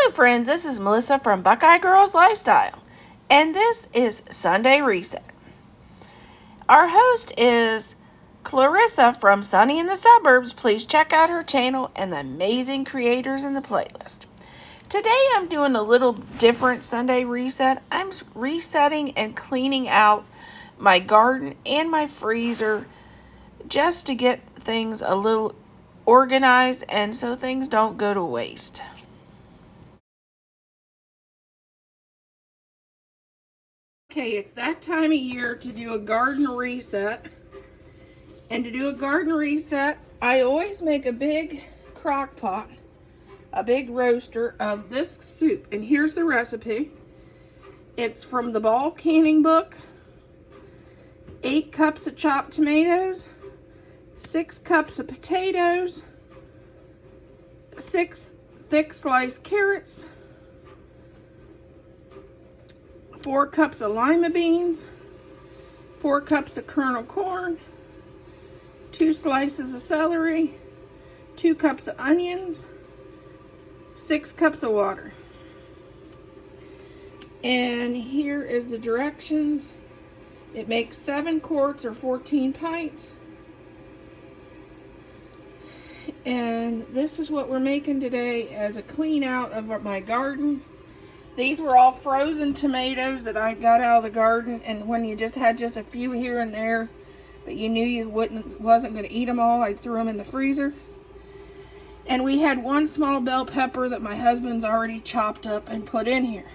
Hello friends, this is Melissa from Buckeye Girls Lifestyle, and this is Sunday Reset. Our host is Clarissa from Sunny in the Suburbs. Please check out her channel and the amazing creators in the playlist. Today I'm doing a little different Sunday reset. I'm resetting and cleaning out my garden and my freezer just to get things a little organized and so things don't go to waste. Okay, it's that time of year to do a garden reset. And to do a garden reset, I always make a big crock pot, a big roaster of this soup. And here's the recipe. It's from the Ball Canning book. 8 cups of chopped tomatoes, 6 cups of potatoes, 6 thick sliced carrots, 4 cups of lima beans, 4 cups of kernel corn, 2 slices of celery, 2 cups of onions, 6 cups of water. And here is the directions. It makes 7 quarts or 14 pints. And this is what we're making today as a clean out of my garden. These were all frozen tomatoes that I got out of the garden, and when you just had just a few here and there, but you knew you wasn't going to eat them all, I threw them in the freezer. And we had 1 small bell pepper that my husband's already chopped up and put in here.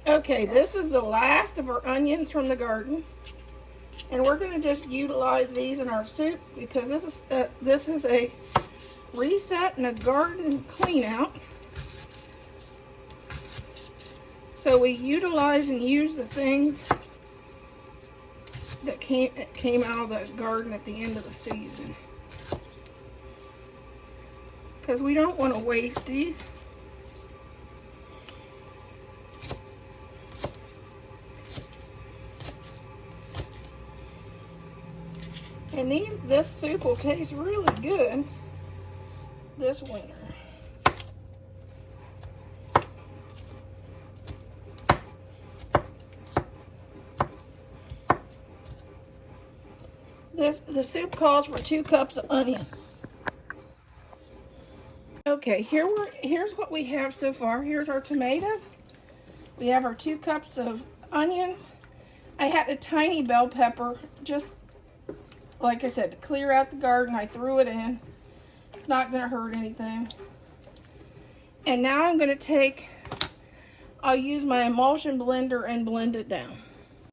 Okay, this is the last of our onions from the garden. And we're going to just utilize these in our soup because this is a reset and a garden clean out. So we utilize and use the things that came out of the garden at the end of the season. Because we don't want to waste these. And this soup will taste really good this winter. The soup calls for 2 cups of onion. Okay, here's what we have so far. Here's our tomatoes. We have our 2 cups of onions. I had a tiny bell pepper, just like I said, to clear out the garden. I threw it in. It's not going to hurt anything. And now I'm going to I'll use my emulsion blender and blend it down.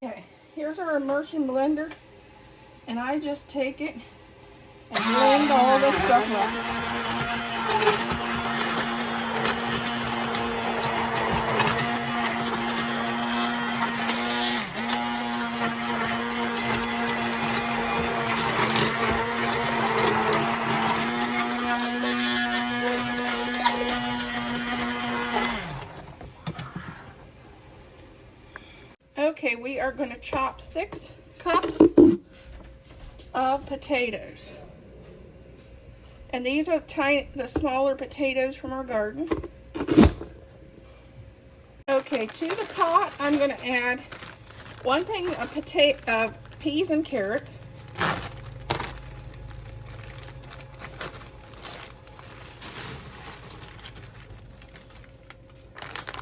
Okay, here's our emulsion blender. And I just take it and blend all this stuff up. Okay, we are going to chop 6 cups of potatoes. And these are the smaller potatoes from our garden. Okay, to the pot, I'm going to add 1 thing of peas and carrots.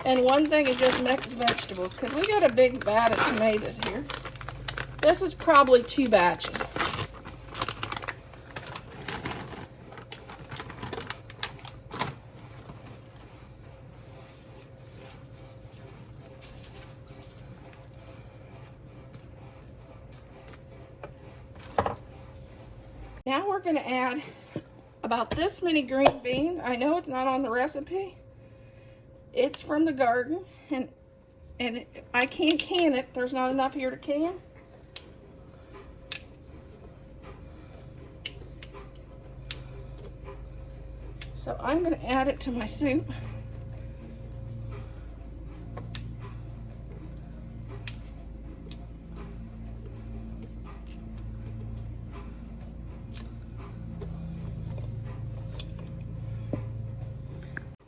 And 1 thing of just mixed vegetables, because we got a big vat of tomatoes here. This is probably 2 batches. Now we're going to add about this many green beans. I know it's not on the recipe. It's from the garden, and I can't can it. There's not enough here to can. So I'm going to add it to my soup.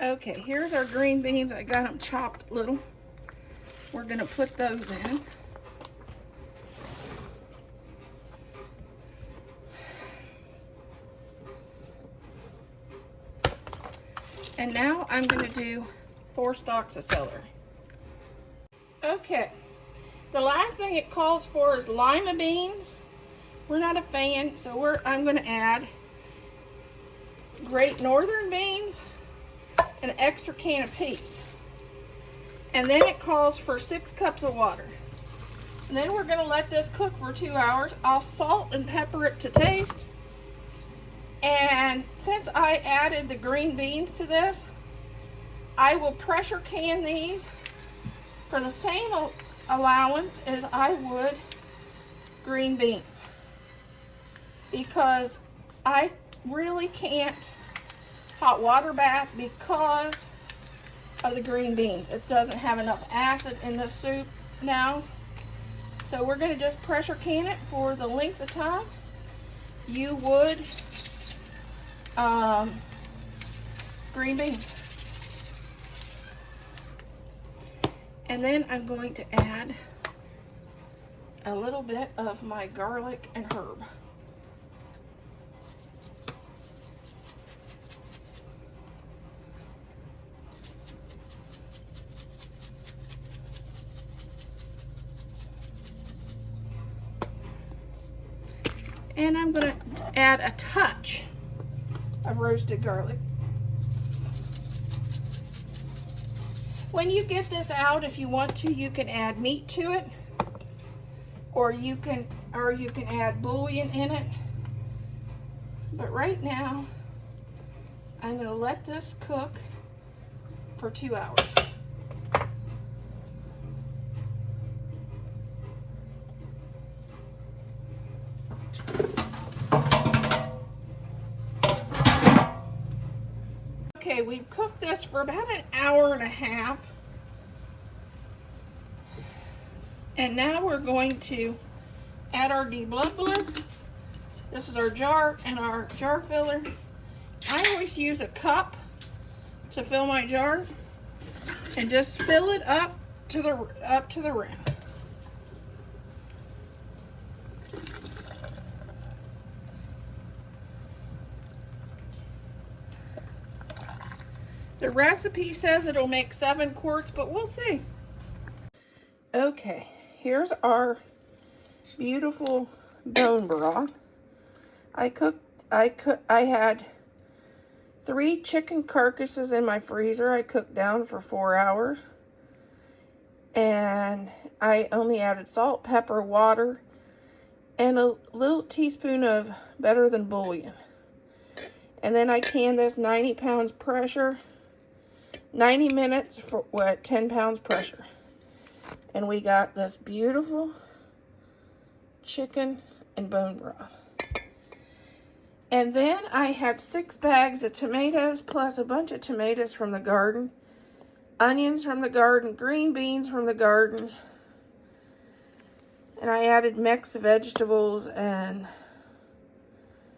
Okay, here's our green beans. I got them chopped little. We're gonna put those in. And now I'm gonna do 4 stalks of celery. Okay, the last thing it calls for is lima beans. We're not a fan, so I'm gonna add Great Northern beans, an extra can of peas. And then it calls for 6 cups of water. And then we're gonna let this cook for 2 hours. I'll salt and pepper it to taste. And since I added the green beans to this, I will pressure can these for the same allowance as I would green beans. Because I really can't hot water bath because of the green beans. It doesn't have enough acid in the soup now. So we're going to just pressure can it for the length of time you would green beans. And then I'm going to add a little bit of my garlic and herb. And I'm going to add a touch of roasted garlic. When you get this out, if you want to, you can add meat to it, or you can add bouillon in it. But right now, I'm going to let this cook for 2 hours. Okay, we've cooked this for about an hour and a half. And now we're going to add our debubbler. This is our jar and our jar filler. I always use a cup to fill my jar and just fill it up to the rim. The recipe says it'll make 7 quarts, but we'll see. Okay, here's our beautiful bone broth. I had 3 chicken carcasses in my freezer. I cooked down for 4 hours. And I only added salt, pepper, water, and a little teaspoon of better than bouillon. And then I canned this 90 pounds pressure. 90 minutes for 10 pounds pressure. And we got this beautiful chicken and bone broth. And then I had 6 bags of tomatoes plus a bunch of tomatoes from the garden, onions from the garden, green beans from the garden. And I added mixed vegetables and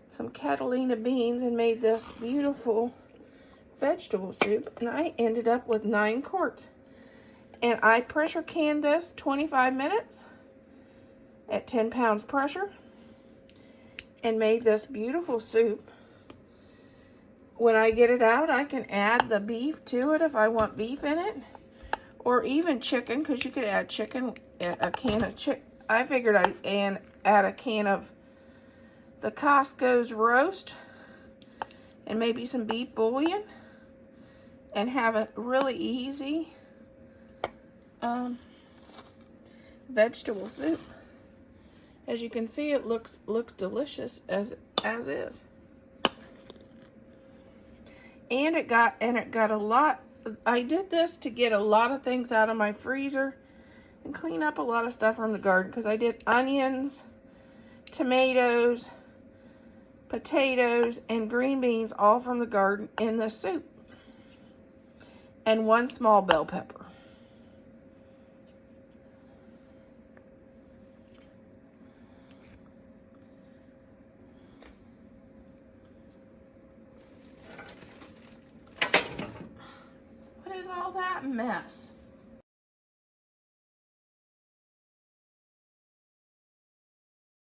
some Catalina beans and made this beautiful vegetable soup, and I ended up with 9 quarts. And I pressure canned this 25 minutes at 10 pounds pressure and made this beautiful soup. When I get it out, I can add the beef to it if I want beef in it, or even chicken, because you could add chicken, a can of chicken. I figured I'd add a can of the Costco's roast and maybe some beef bouillon, and have a really easy vegetable soup. As you can see, it looks delicious as is. And it got a lot. I did this to get a lot of things out of my freezer and clean up a lot of stuff from the garden, because I did onions, tomatoes, potatoes, and green beans all from the garden in the soup. And 1 small bell pepper. mess.